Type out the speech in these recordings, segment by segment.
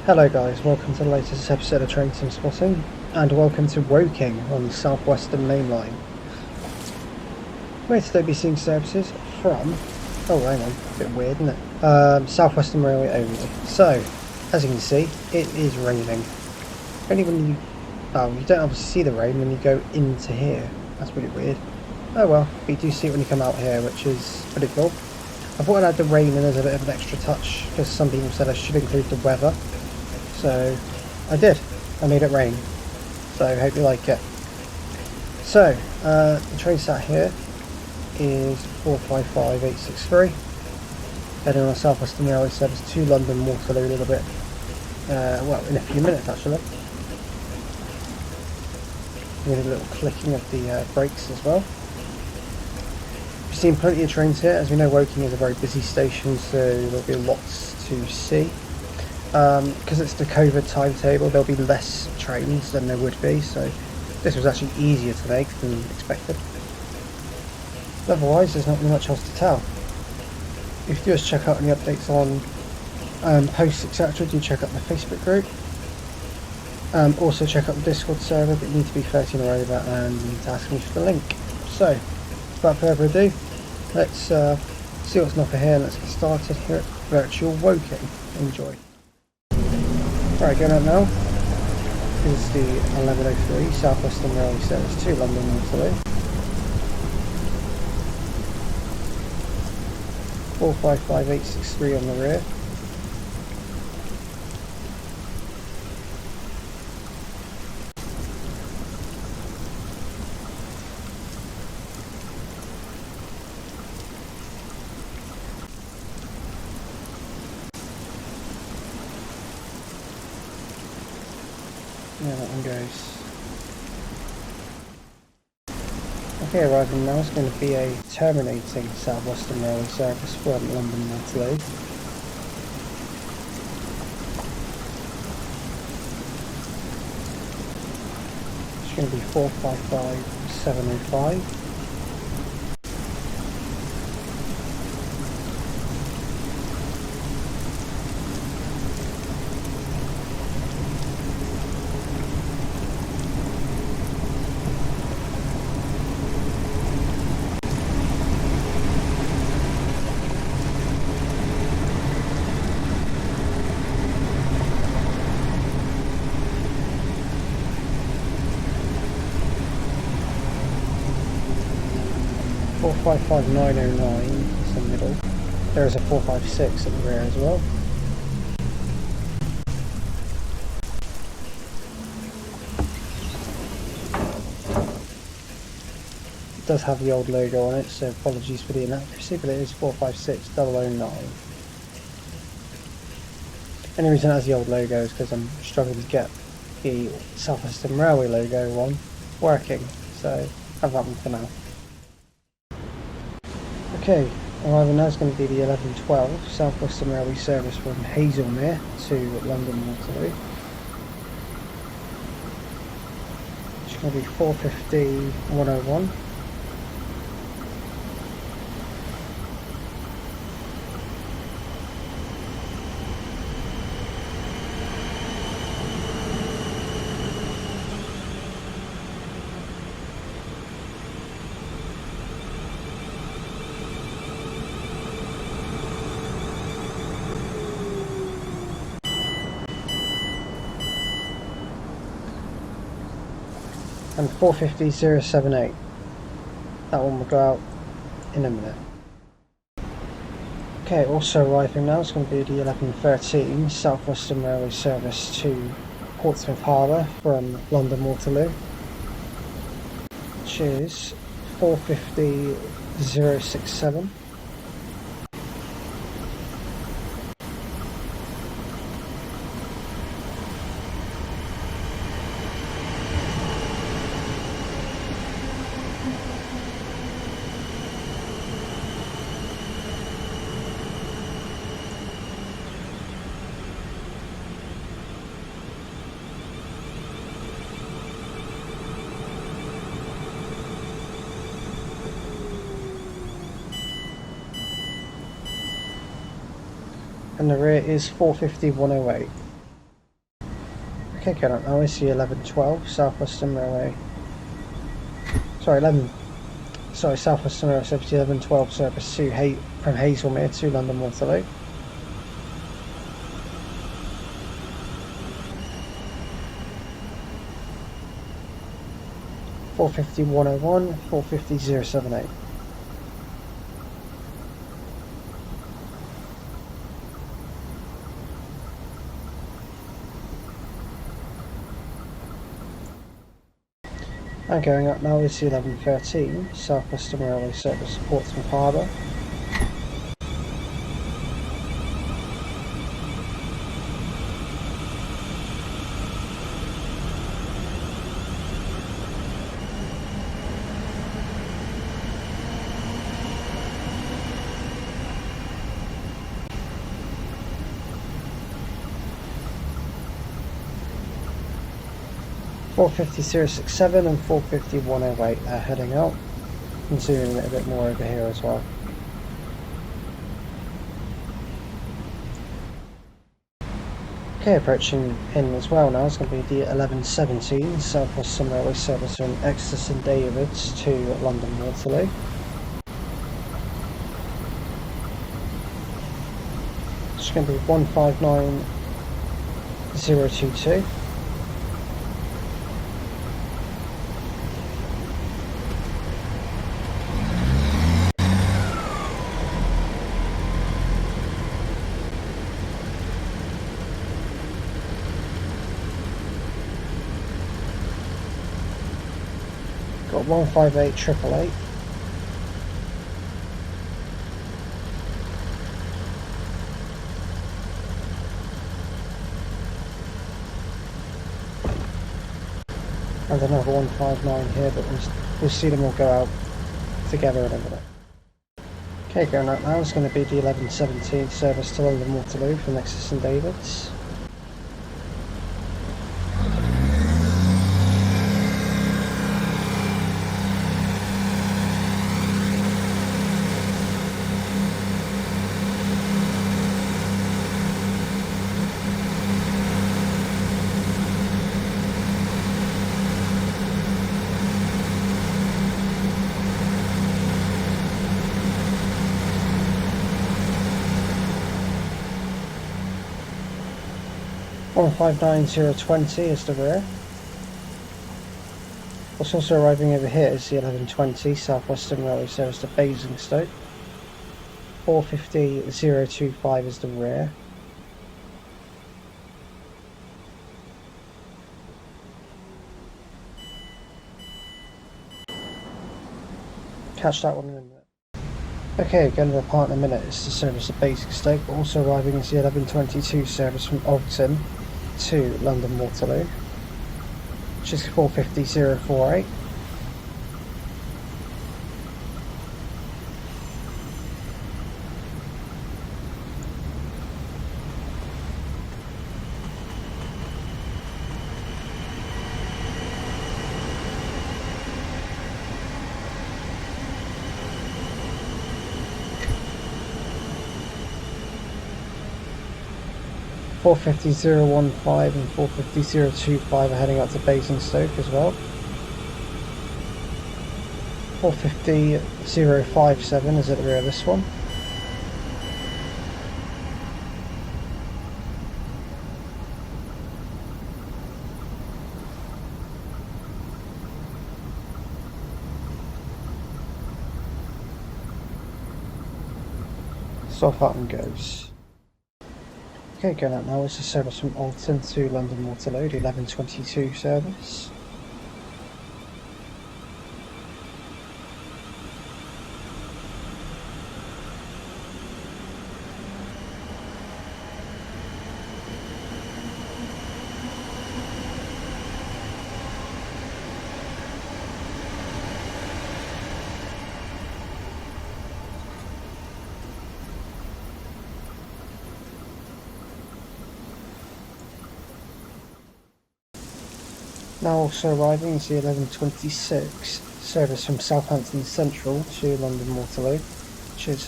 Hello guys, welcome to the latest episode of Train Sim Spotting, and welcome to Woking on the South Western Main Line. We're today be seeing services from, oh hang on, a bit weird isn't it? South Western Railway only. So, as you can see, it is raining. Only when you, you don't obviously see the rain when you go into here. That's really weird. Oh well, but you do see it when you come out here, which is pretty cool. I thought I'd add the rain in as a bit of an extra touch, because some people said I should include the weather. So I did. I made it rain. So I hope you like it. So the train sat here is 455863. Heading on a South Western Railway service to London Waterloo a little bit. Well, in a few minutes actually. We need a little clicking of the brakes as well. We've seen plenty of trains here. As we know, Woking is a very busy station, so there'll be lots to see. Because it's the COVID timetable, there'll be less trains than there would be, so this was actually easier to make than expected. But otherwise, there's not really much else to tell. If you just check out any updates on posts, etc., do check out the Facebook group. Also check out the Discord server, but you need to be 13 or over and you need to ask me for the link. So, without further ado, let's see what's on offer here and let's get started here at Virtual Woking. Enjoy. Right, going out now is the 1103 South Western Railway service to London Waterloo. 455863 on the rear. Yeah, that one goes. Okay, arriving now is going to be a terminating South Western Railway service from London Waterloo. It's going to be 455705. Four 55909 is the middle. There is a 456 at the rear as well. It does have the old logo on it, so apologies for the inaccuracy, but it is 456009. Any reason it has the old logo is because I'm struggling to get the South Western Railway logo one working, so have that one for now. Okay, arriving now is going to be the 1112 South Western Railway service from Hazelmere to London Waterloo. It's going to be 450-101. And 450-078. That one will go out in a minute. Okay, also arriving now is going to be the 1113 South Western Railway service to Portsmouth Harbour from London Waterloo, which is 450-067. and the rear is 450-108. Okay, going up now is the 1112 South Western Railway. South Western Railway service 1112 service to from Hazelmere to London Waterloo. (450-101), (450-078). And going up now is the 1113 South Western Railway service to Portsmouth Harbour. (450-067) and (450-108) are heading out, and zooming a bit more over here as well. Okay, approaching in as well now is going to be the 1117 South Western Railway service from Exeter St Davids to London Waterloo. It's going to be 159022. Got 158888. And another 159 here, but we'll see them all go out together in a minute. Okay, going out now is going to be the 1117 service to London Waterloo from Exeter St Davids. (159020) is the rear. What's also arriving over here is the 1120 South Western Railway service to Basingstoke. (450-025) is the rear. Catch that one in a minute. Okay, going to the part in a minute is the service to Basingstoke, but also arriving is the 1122 service from Alton to London Waterloo, which is (450-048). (450-015) and (450-025) are heading out to Basingstoke as well. (450-057) is at the rear of this one. Southampton goes. Okay, going out now is the service from Alton to London Waterloo, the 1122 service. Now also arriving is the 1126 service from Southampton Central to London Waterloo, which is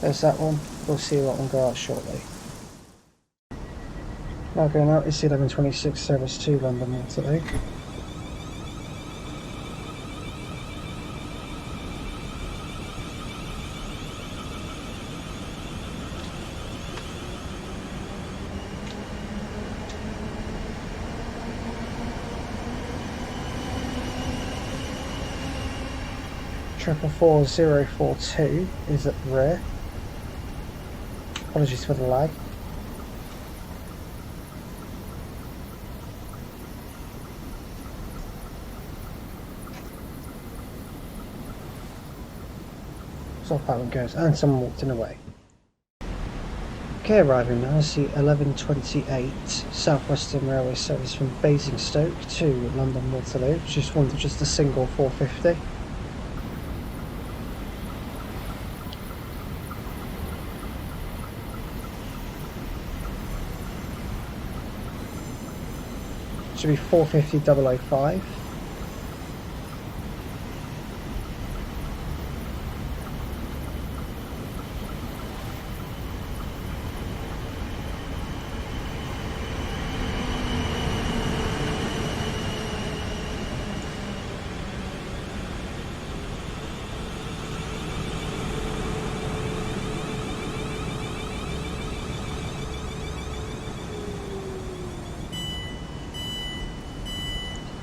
There's that one. We'll see that one go out shortly. Now going out is the 11:26 service to London Waterloo. Triple 4042 is at the rear. Apologies for the lag. So off that one goes, and someone walked in away. Okay, arriving now is the 11:28 South Western Railway service from Basingstoke to London Waterloo. Just wanted just a single 450. Should be 450,005.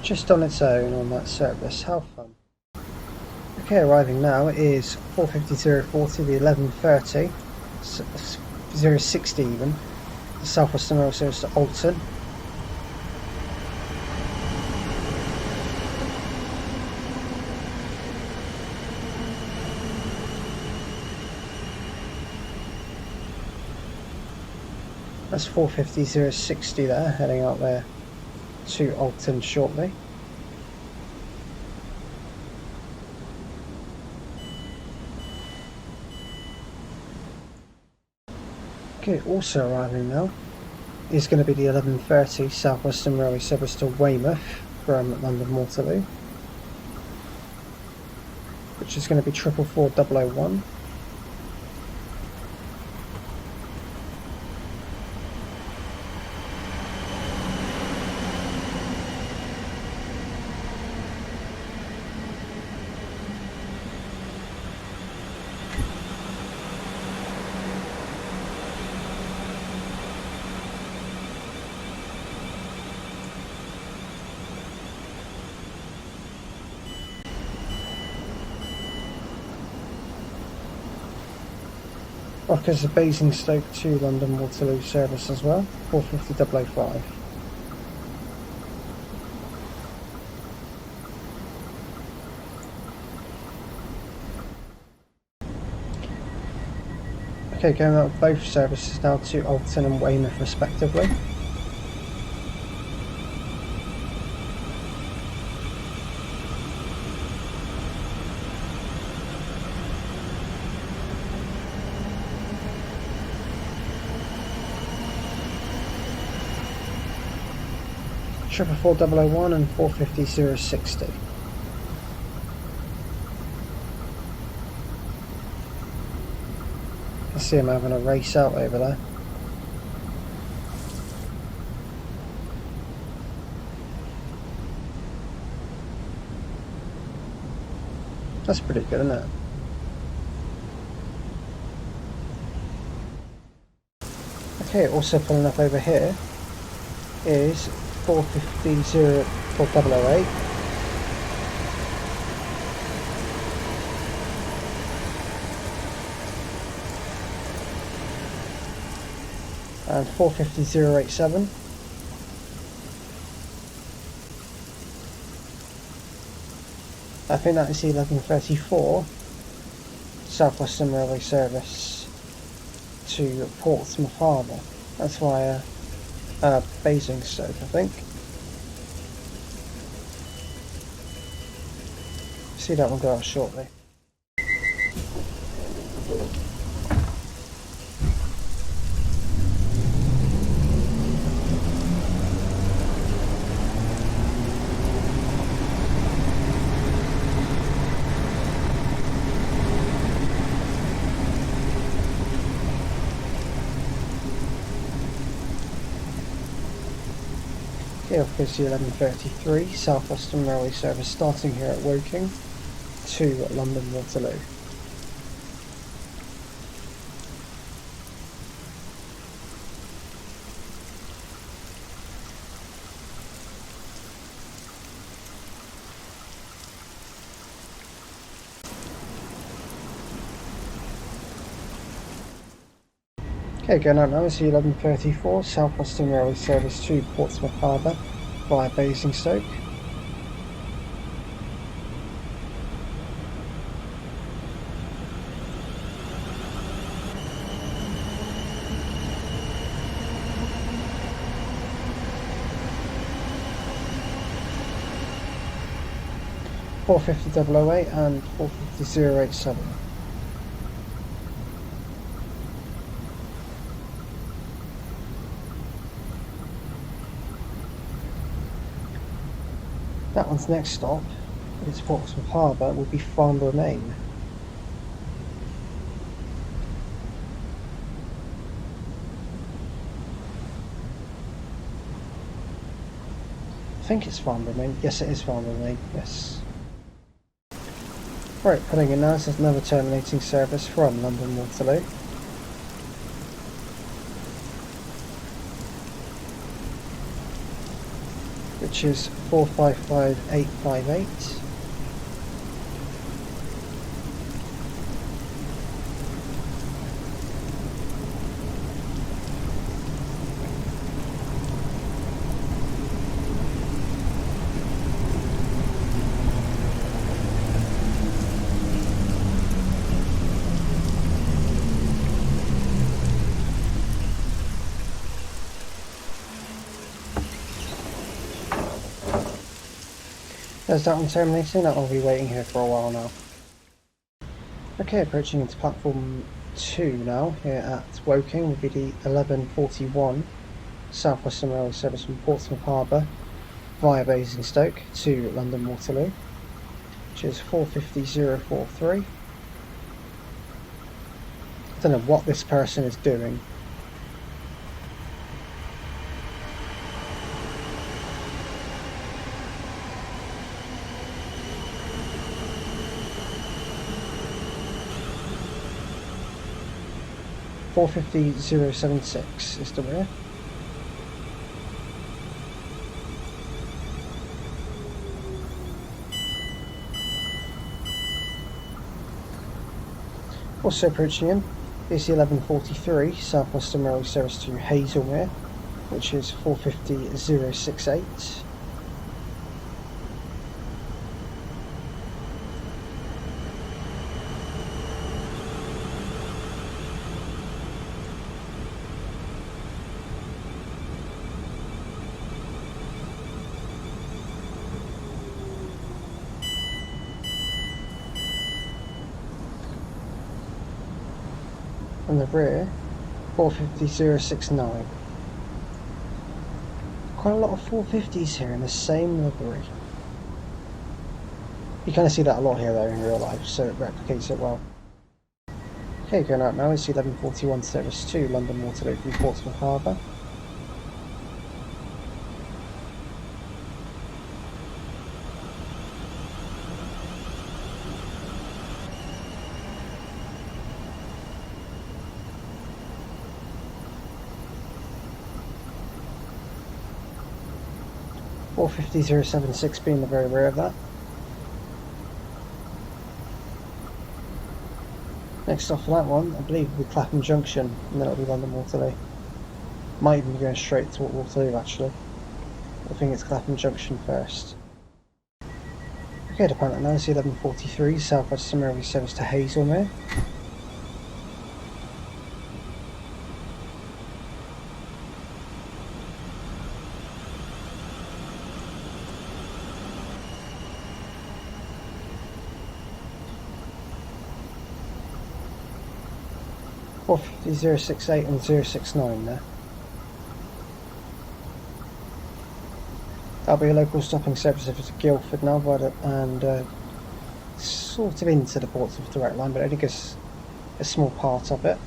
Just on its own on that service, how fun. Okay, arriving now is 450,040, the 11:30, 060 even, the South Western Rail service to Alton. That's 450,060 there, heading out there to Alton shortly. Okay, also arriving now is going to be the 11:30 South Western Railway service to Weymouth from London Waterloo, which is going to be 444,001. Because the Basingstoke to London Waterloo service as well, 450,005. Okay, going out of both services now to Alton and Weymouth respectively. Triple 4001 and 450,060. I see him having a race out over there. That's pretty good, isn't it? Okay, also pulling up over here is 450,008. And 450,087. I think that is the 11:34 South Western Railway service to Portsmouth Harbour. That's via Basingstoke, I think. See that one go out shortly. Okay, off goes the 11:33 South Western Railway service starting here at Woking to London Waterloo. Okay, going out now is the 11:34 South Western Railway service to Portsmouth Harbour via Basingstoke. $450,008 and $450,087. That one's next stop is Portsmouth Harbour, will be Farnborough Main. I think it's Farnborough Main. Yes, it is Farnborough Main. Yes. Right, putting in now, this is another terminating service from London Waterloo. Which is 455858. There's that one terminating, that will be waiting here for a while now. Okay, approaching into platform 2 now, here at Woking, will be the 11:41 South Western Railway service from Portsmouth Harbour via Basingstoke to London Waterloo, which is 450,043. I don't know what this person is doing. $450,076 is the rear. Also approaching in is the 11:43 South Western Railway service to Hazelmere, which is 450,068. And the rear, 450,069. Quite a lot of 450s here in the same livery. You kind of see that a lot here though in real life, so it replicates it well. Okay, going out now is the 11:41 service to London Waterloo from Portsmouth Harbour. $450,076 being the very rear of that. Next off for that one, I believe will be Clapham Junction, and then it'll be London Waterloo. Might even be going straight to Waterloo actually. I think it's Clapham Junction first. Okay, departing now is the 11:43 South Western Railway service to Hazelmere. $450,068 and 069 there. That'll be a local stopping service if it's to Guildford now, and sort of into the Portsmouth direct line, but I think it's a small part of it.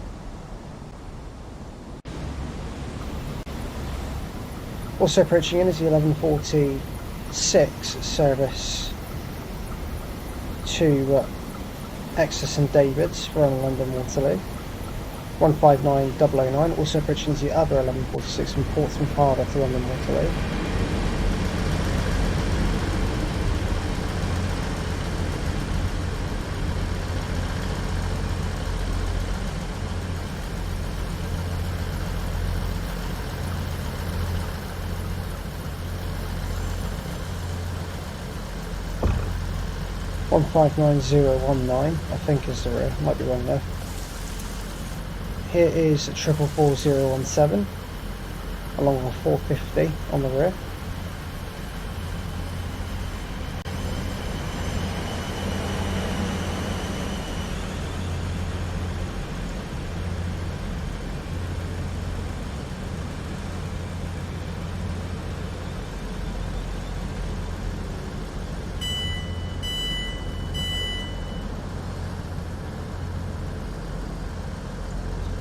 Also approaching in is the 1146 service to Exeter St Davids from London Waterloo. 159009. Also approaching is the other 1146 from Portsmouth Harbour to London Waterloo. One 59019, I think is the rear, might be wrong there. Here is 444017, along with 450 on the rear.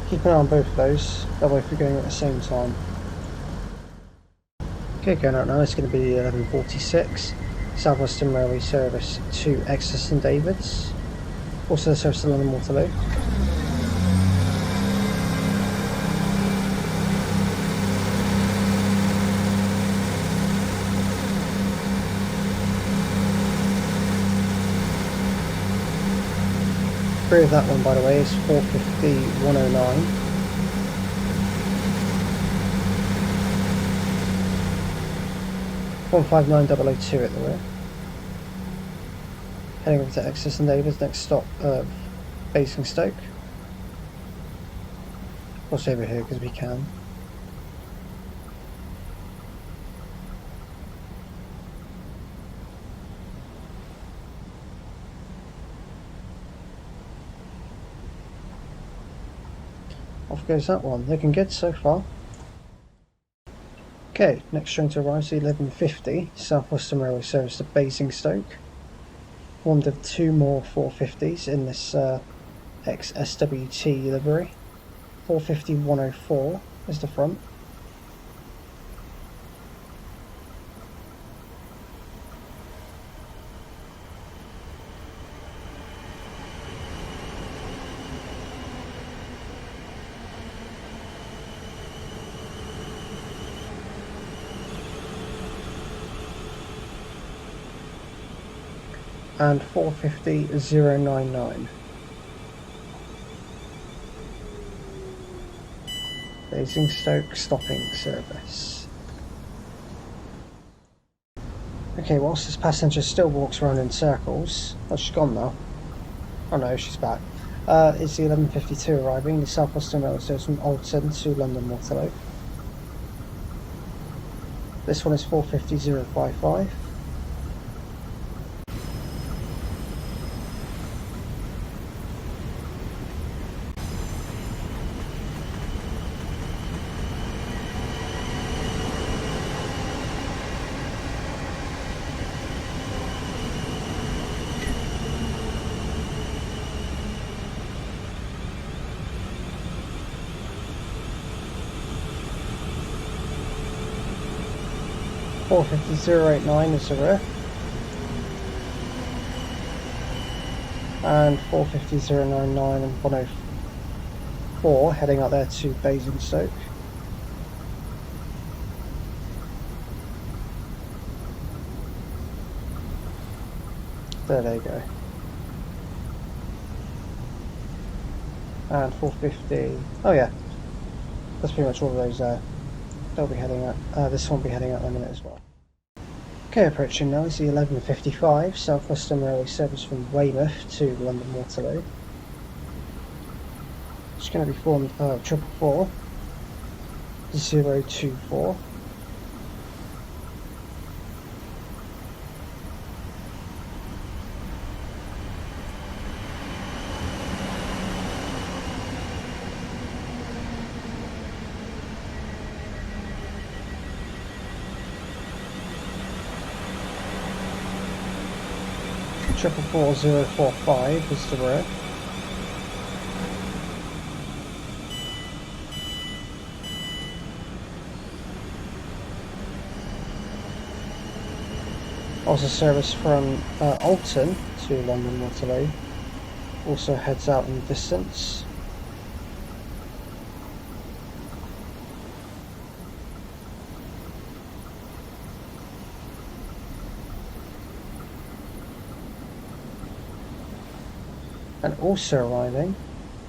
Keep an eye on both of those, they'll both be going at the same time. Okay, going out now, it's going to be 1146 South Western Railway service to Exeter St Davids, also the service to London Waterloo. Of that one, by the way, is 450109. One 159 002 at the rear. Heading over to Exeter St Davids, next stop Basingstoke. We'll stay over here because we can. Off goes that one, looking good so far. Okay, next train to arrive is the 1150 South Western Railway service to Basingstoke. One of two more 450s in this ex-SWT livery. 45104 is the front. And 450099. Basingstoke stopping service. Okay, whilst this passenger still walks around in circles, oh, she's gone now. Oh no, she's back. It's the 1152 arriving, the South Western Railway service from Alton to London Waterloo. This one is 450055. Four 50089 is the rear, and 450099 and 104 heading out there to Basingstoke. There you go. And 450. Oh yeah, that's pretty much all of those there. They'll be heading out. This one will be heading out in a minute as well. Okay, approaching now is the 1155 South Western Railway service from Weymouth to London Waterloo. It's going to be formed 444 024. Triple 4045 is the rear. Also service from Alton to London Waterloo, also heads out in the distance. And also arriving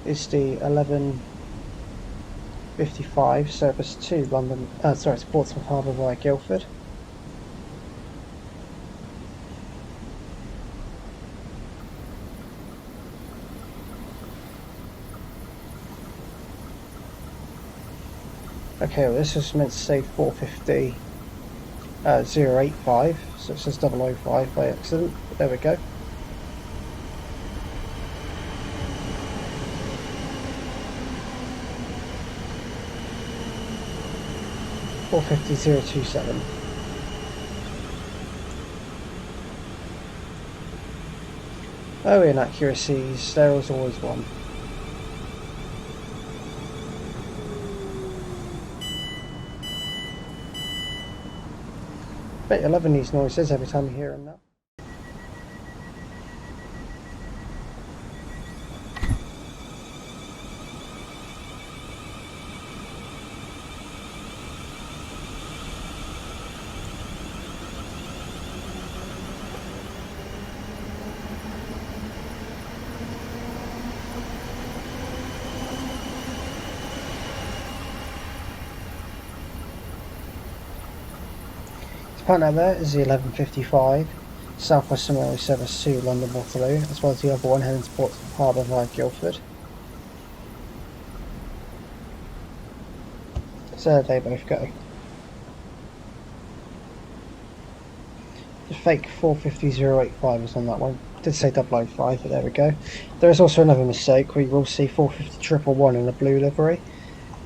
is the 11:55 service to to Portsmouth Harbour via Guildford. Okay, well this was meant to say 450 085, so it says 005 by accident, but there we go. $450,027. Oh, inaccuracies, there was always one. Bet you're loving these noises every time you hear them now. Partner there is the 11:55 South West SWML service to London Waterloo, as well as the other one heading to Portsmouth Harbour via Guildford. So there they both go. The fake 450,085 was on that one. It did say 005, but there we go. There is also another mistake where you will see 450,111 in a blue livery.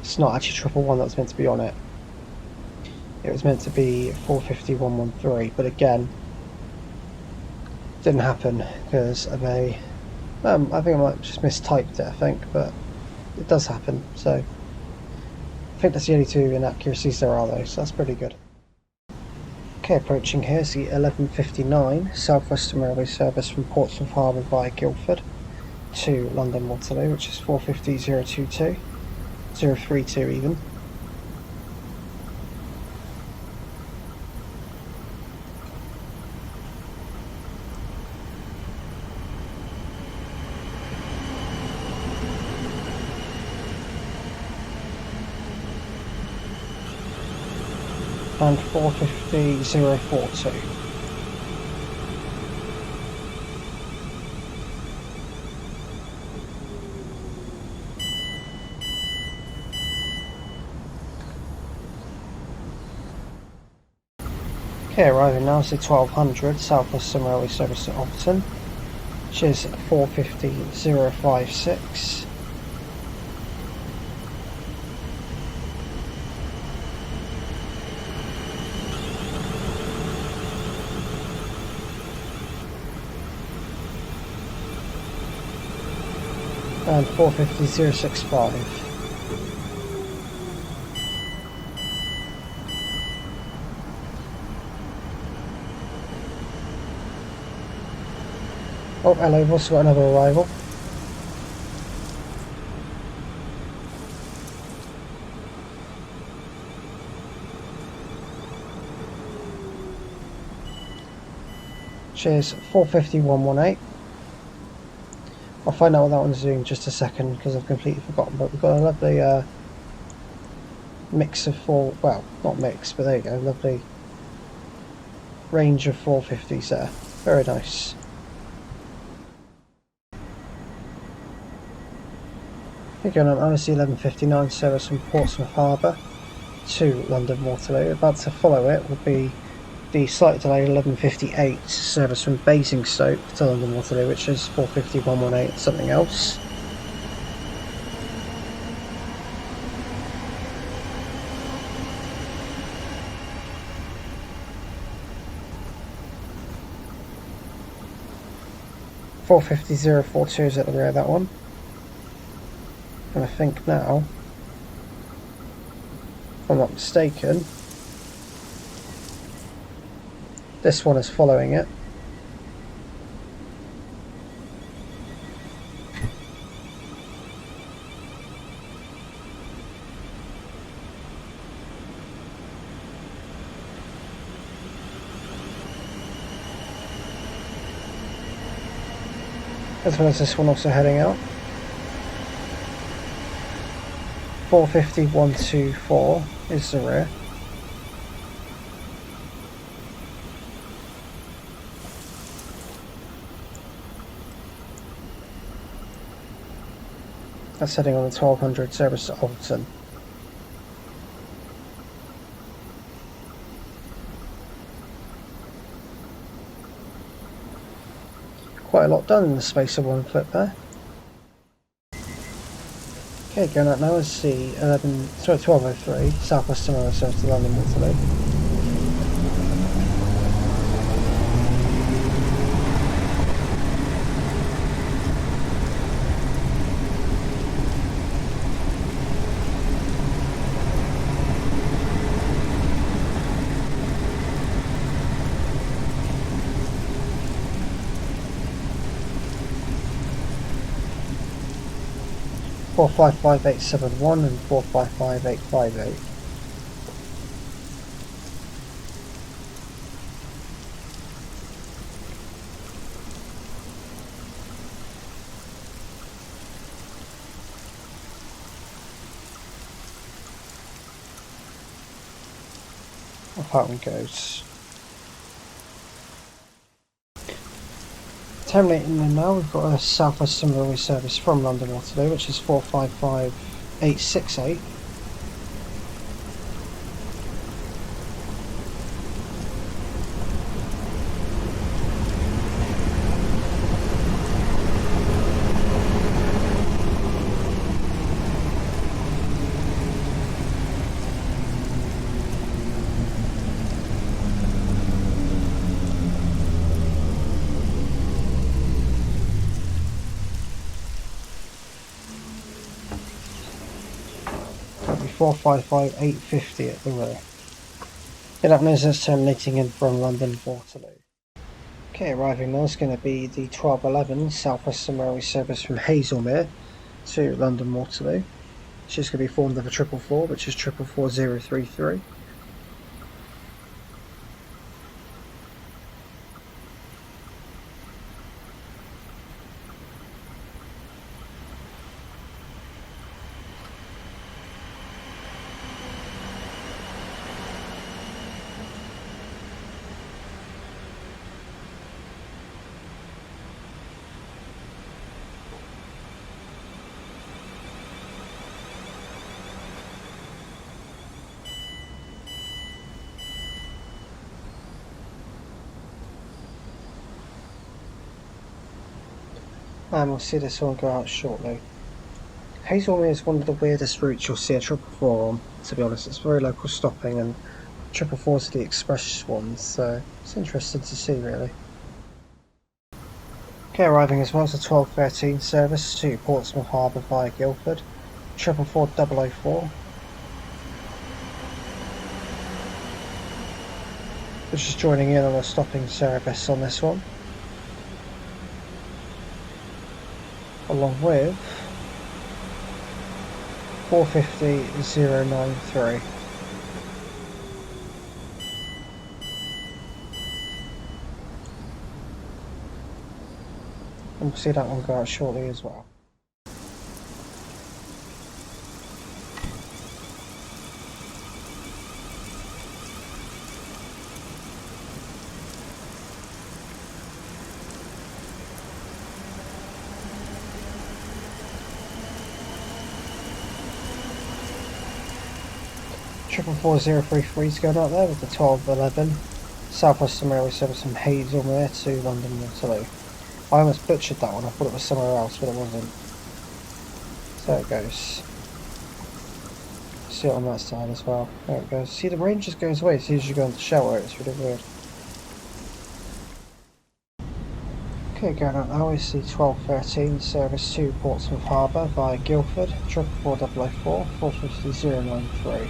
It's not actually 111 that was meant to be on it. It was meant to be 450,113, but again, didn't happen because of a. I think I might have just mistyped it. I think, but it does happen. So I think that's the only two inaccuracies there are, though. So that's pretty good. Okay, approaching here is the 11:59 South Western Railway service from Portsmouth Harbour via Guildford to London Waterloo, which is 450,022, 032 even. And 450,042. Okay, arriving now is the 1200 South Western Railway service to Alton, which is 450,056. And 450,065. Oh, hello, we've also got another arrival. Cheers, 450,118. I'll find out what that one's doing in just a second because I've completely forgotten, but we've got a lovely mix of well, not mix, but there you go, lovely range of 450s there. Very nice. Again, on honestly 11:59 service from Portsmouth Harbour to London Waterloo. About to follow it will be the slightly delayed 11:58 service from Basingstoke to London Waterloo, which is 450,118 something else. $450,042 is at the rear of that one. And I think now, if I'm not mistaken, This one is following it. As well as this one also heading out. 450-124 is the rear. That's heading on the 1200 service to Alton. Quite a lot done in the space of one clip there. Okay, going out now is the 1203 South Western Railway service to London Waterloo. Four 55871 and 455858. Off Alton goes. Terminating them now, we've got a South Western Railway service from London Waterloo, which is 455868. That'll be 455850 at the rear. Okay, that means it's terminating in from London Waterloo. Okay, arriving now is going to be the 1211 South Western Railway service from Hazelmere to London Waterloo. It's just going to be formed of a 444, which is 444033. And we'll see this one go out shortly. Hazelmere is one of the weirdest routes you'll see a 444 on, to be honest. It's very local stopping, and 444s are the express ones, so it's interesting to see, really. Okay, arriving as well as the 1213 service to Portsmouth Harbour via Guildford, 444004. Which is joining in on a stopping service on this one, along with 450093. And we'll see that one go out shortly as well. Triple 4033 is going out there with the 1211 South Western Railway service from Hazelmere to London Waterloo. I almost butchered that one, I thought it was somewhere else, but it wasn't. So there it goes. See it on that side as well. There it goes. See, the range just goes away as soon as you go into shower, it's really weird. Okay, going out now is the 1213 service to Portsmouth Harbour via Guildford, 444004, 450093.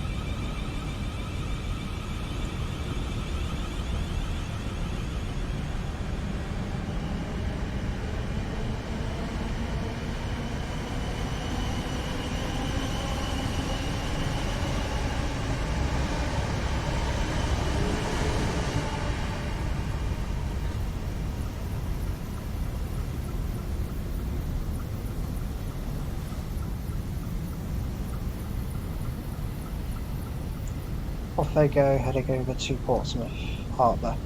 Off they go, heading over to Portsmouth Harbour.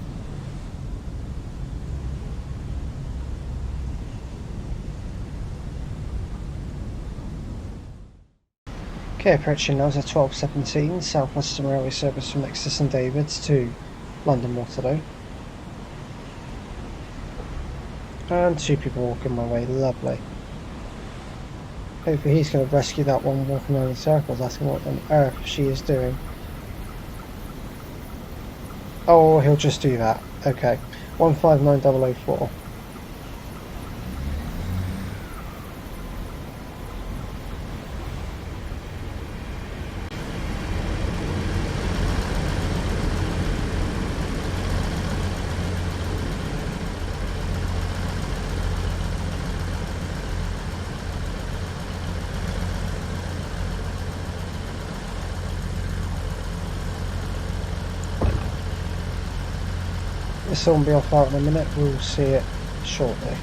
Okay, approaching now is a 12:17 South Western Railway service from Exeter St Davids to London Waterloo. And 2 people walking my way, lovely. Hopefully he's going to rescue that one walking around in circles, asking what on earth she is doing. Oh, he'll just do that. Okay. 159004. This will be off out in a minute, we'll see it shortly.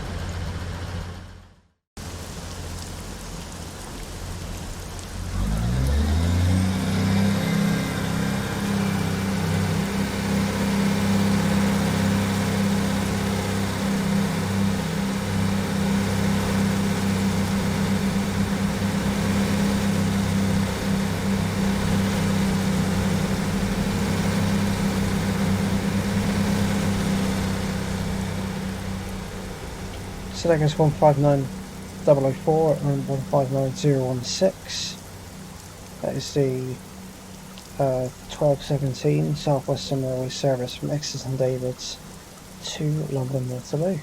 So that goes 159004 and 159016. That is the 12:17 South Western Railway service from Exeter St Davids to London Waterloo.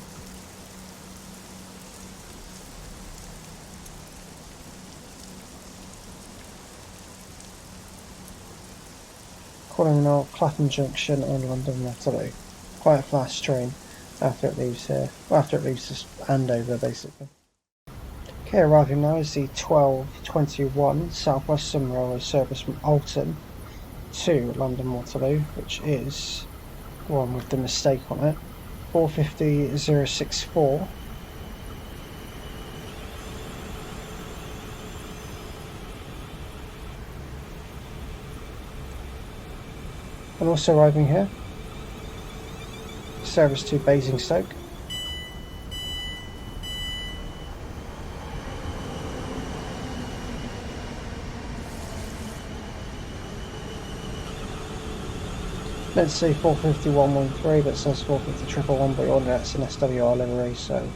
Calling now Clapham Junction and London Waterloo. Quite a fast train. After it leaves here, well, after it leaves this Andover basically. Okay, arriving now is the 12:21 South Western Railway service from Alton to London Waterloo, which is the one with the mistake on it, 450064. And also arriving here, service to Basingstoke. Let's say 45113, but it says 45011, but on that's an SWR livery, so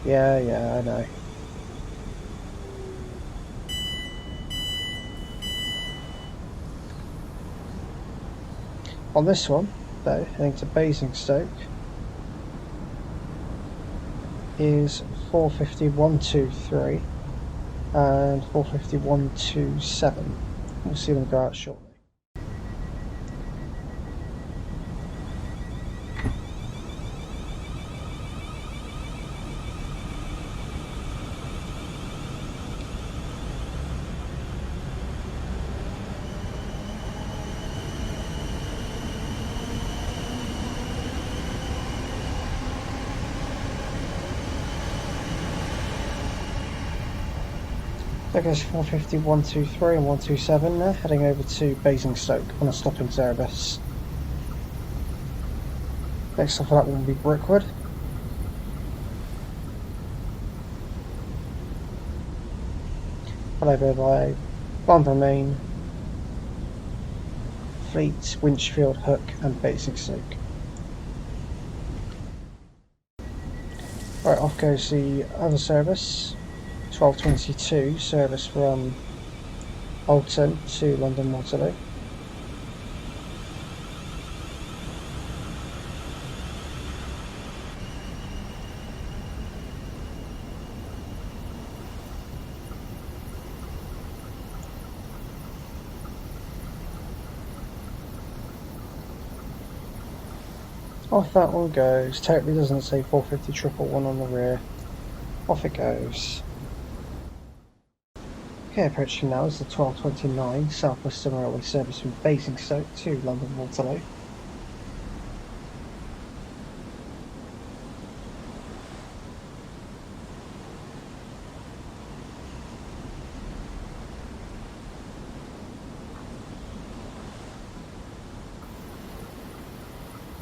yeah, I know. On this one, though, heading to Basingstoke, is 45123 and 45127. We'll see them go out shortly. That goes 45123 and 127 now, heading over to Basingstoke on a stopping service. Next stop for that one will be Brickwood. Followed by Barnborough Main, Fleet, Winchfield, Hook and Basingstoke. Right, off goes the other service. 12:22 service from Alton to London Waterloo. Off that one goes. Totally doesn't say 450-111 on the rear. Off it goes. Okay, approaching now is the 12:29 South Western Railway service from Basingstoke to London Waterloo.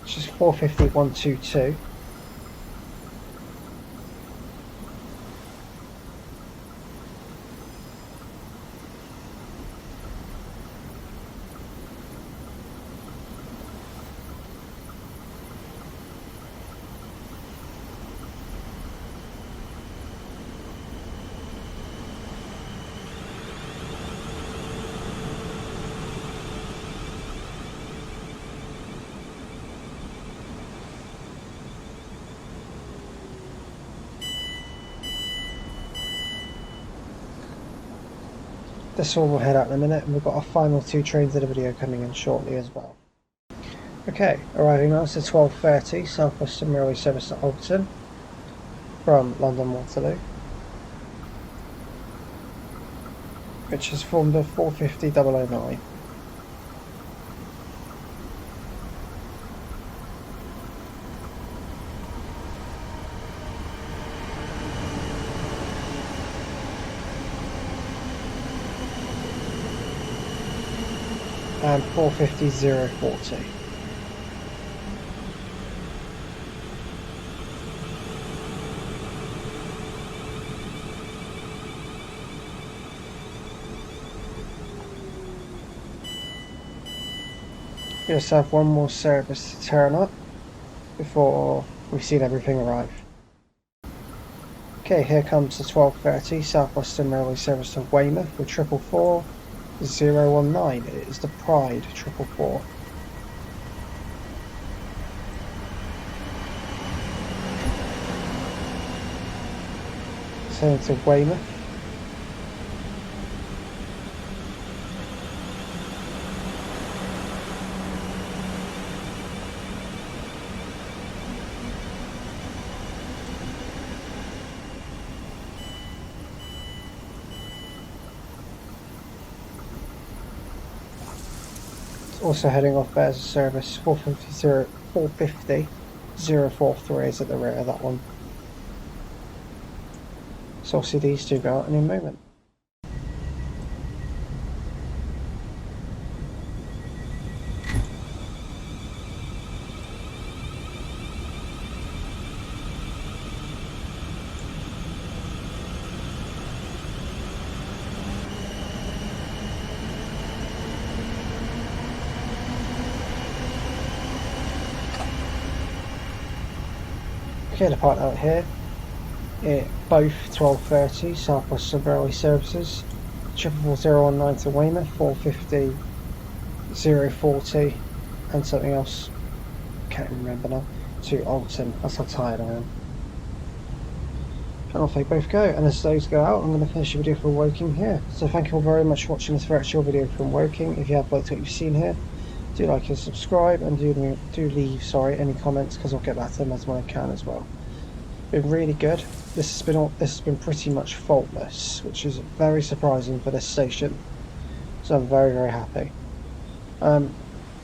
which is 450-122. This one will head out in a minute, and we've got our final 2 trains of the video coming in shortly as well. Okay, arriving now to 12:30, South Western Railway service to Alton from London Waterloo, which has formed a 450-009. And 450-040. We just have one more service to turn up before we've seen everything arrive. Okay, here comes the 12:30 South Western Railway service to Weymouth with 444-019. It is the Pride 444. Sailing to Weymouth. Also heading off there as a service 450-043 is at the rear of that one. So I'll see these two go out in a moment. Okay, the part out here, both 12:30 South Western Railway services, 444-019 to Weymouth, 450-040 and something else, can't remember now, to Alton. That's how tired I am. And off they both go, and as those go out I'm going to finish the video from Woking here. So thank you all very much for watching this virtual video from Woking. If you have liked what you've seen here, do like and subscribe, and do leave any comments, because I'll get back to them as when I can as well. Been really good. This has been pretty much faultless, which is very surprising for this station. So I'm very, very happy. The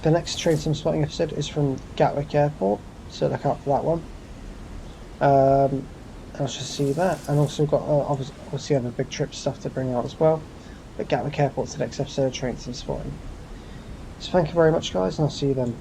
next train sim spotting episode is from Gatwick Airport, so look out for that one. I should see that, and also got obviously other big trip stuff to bring out as well. But Gatwick Airport's the next episode of train sim spotting. So thank you very much, guys, and I'll see you then.